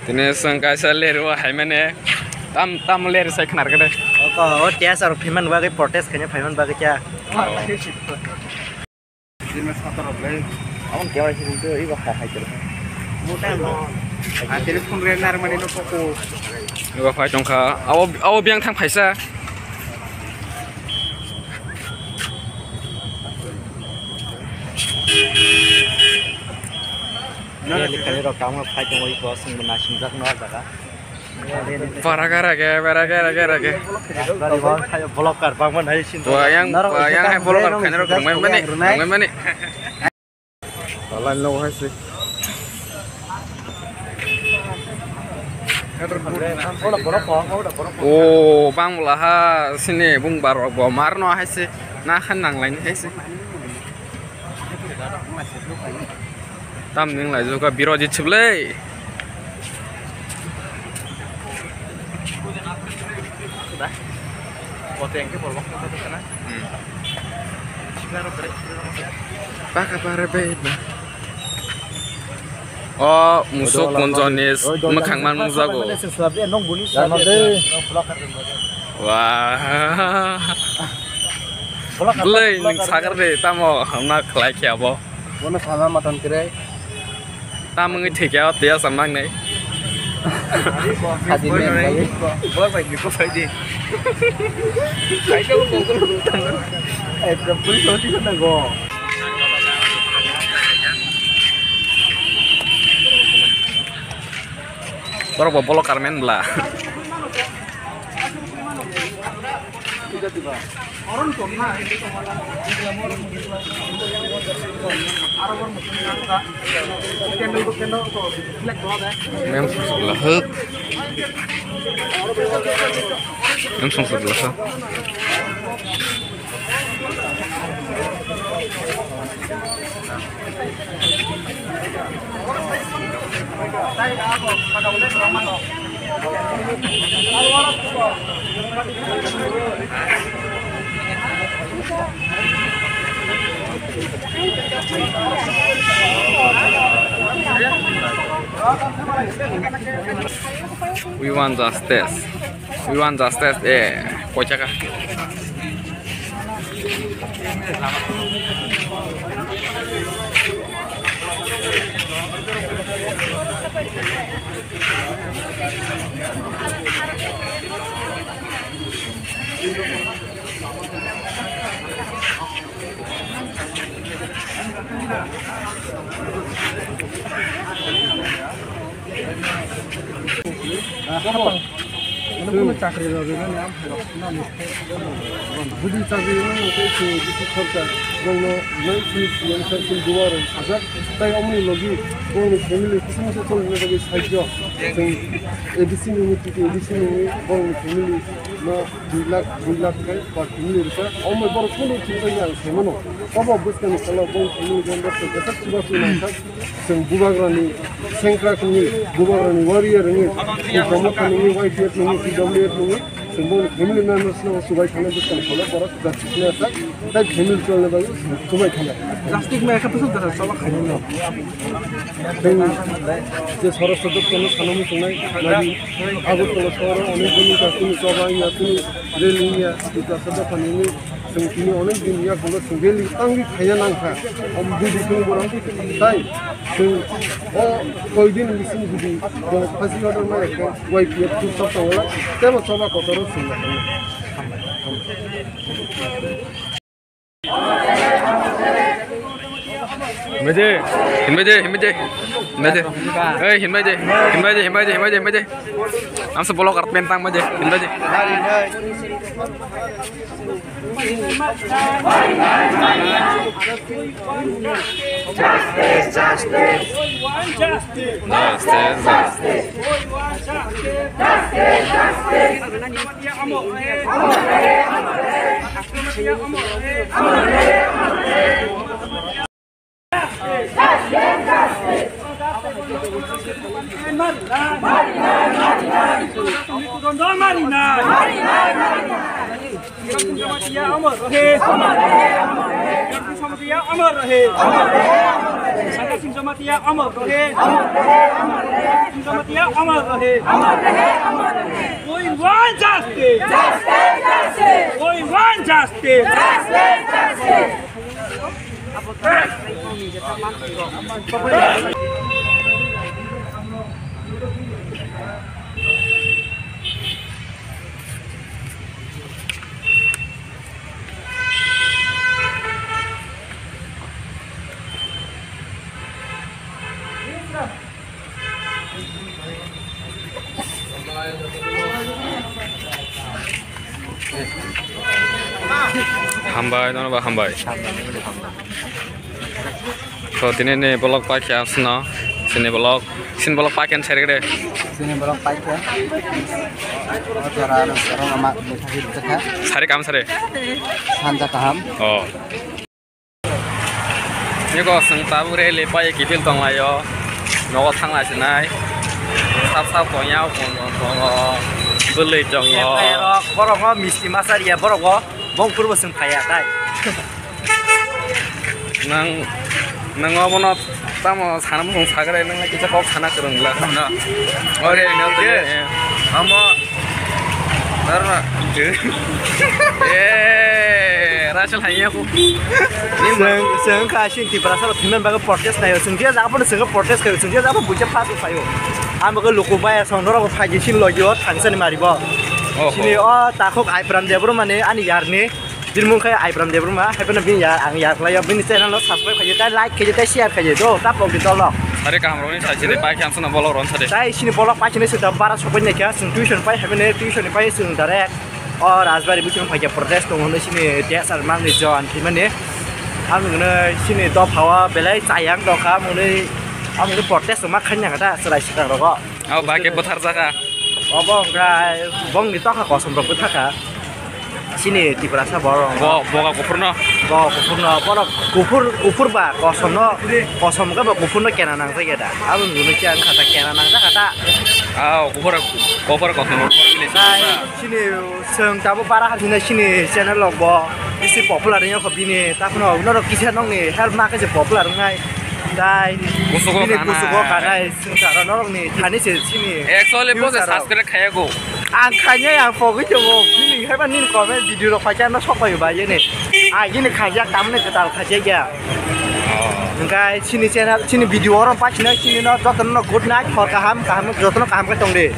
Ini sengkasa leru hai mana tam leru saya kenar kada. Oh dia sar payment bagi protes kayaknya payment bagi ya. Ini satu roble. Awak kaya sih itu iba hai terus. Mutan. Telepon renar mani no poko. Iwa fai jongka. Awo biang tang paisa. Ini kali ro kamu hai jong oi ko sing menasing jak no daga. Para ke. Dari bang hai blocker bang man hai sin. Yang hai follow kan kanero kurang mani. Talan lo hai sih. Oh, bang mulaha sini bung baru bomar no hai sih. Nah kan nang lain hai sih. Tam ning lai juga biro ji chible. Para beba. Oh, musuh konjonis mekhang man mungzago. Wah. Belai ning sagar deh tamo hamna khlai khiabo. Mana sama matan kira. Ta mung thik ya tia samang nei. Hadi men lagi. Boleh pergi kau pergi. Saya pun mau pulis lagi kan go. Baru bopolo Carmen belah. Tiba-tiba. Orang tuh mah ini Mem sebelah hek. Mem sebelah hek. We want justice. Kocak ah. Ano chakri ro ro na budi chakri ro ko ko khorcha golo noi siyan sa kin duwar azak tai amni logi ko ni family kisam se chol ne ga sahajo sing abc ni ko ni family no 2 lakh kai pa family ro am bor ko ni chiza ya semono baba buskan sala ko family member to gasak chiba suna sa sing bubagrani sengkra ni bubagrani warrior ni ko promote ni white yet ni WF ni semua family members no subai khana buskan sala bor da chikhna sa tai family cholne bagi subai khana plastic में ऐसा पसंद करता सब खाने में जो सारा सदस्य को खाना में सुनाई लगी आगो तो सारा अनेक दिन का कुछ सबाई या कुछ रेलिंग या कुछ सदस्य खाने में संकीर्ण अनेक दिन या कुछ संगेली तांगी खाया ना खा हम भी दिखने को रंग ताई तो ओ कोई दिन मिसिंग भी तो फांसी ऑर्डर में एक वाइट ये कुछ सब तो वाला तब सब को तो सुन Hinbaje. Eh, hinbaje. Am sepuluh kart bentang maje. Hinbaje. समतिया अमर रहे We want justice We want justice Hambai no ba hambai. So tini ne blog pa kya asna sini blog pa kyan share gede. Sini belum pakai. Orang amat mutakhir cekak. Sare kam sare. Handa kaham. Oh. Ni ko sang tabu re le pa ki bil tong la yo. No ko thang la sinai. Sap ko yaw ko bele jong lo. Borok ko misti masaria borok ko bong purbo sing phaya dai nang obono tamo sana mung sagare nang kita kok sana kereng la na ore no te amo darna rasal hanya ku seng ka shin ti prasa thimen ba protest nayo seng dia ja pon seng protest kayo seng dia ja pon buja phasu phayo amo ko loko ba song ro ko phaji shin lo yo thangsan maribo sini takok aibram debro mane ani yarne dirmung kaya aibram debro ma haipena bin ya ang yar la ya bin channel lo subscribe khaje ta like khaje ta share khaje do tap ok ditolo sare kam roni sa sini pa kyam suna bolo ron sare tai sini bolok pa sini sudah bara sopan ne kya sing tuition pai haipena tuition pai sing direct or asbari buchung khaje protest tong hono sini dia sar mang ni jon timane am ngene sini do phawa belai sayang do ka mone am ngene protest ma khanya kata serai sikar ro ko au ba ke bothar jaga Obong rai bong ni toka kosong berapa taka sini di perasa borong boga kupurno borong kupur ba kosong ka ba kupur no kena nang saja dah abang guna kian kata kena nang kata au kupur kosong sini seng tabu parah sini channel lo bo isi popular nya ko bini tak no kisah nong ni help mak je popular ngai dai kusuko kanai sengkara norong ni thani sini actually pose subscribe khaya go angkanya yang fokus jogo bini hai ban nin comment video ro khaja no sokai ba ye ne gini khaja tamne ketal khaja ya engkai sini channel sini video orang pas sini no jotono good night for kaham jotono kaham ka tongde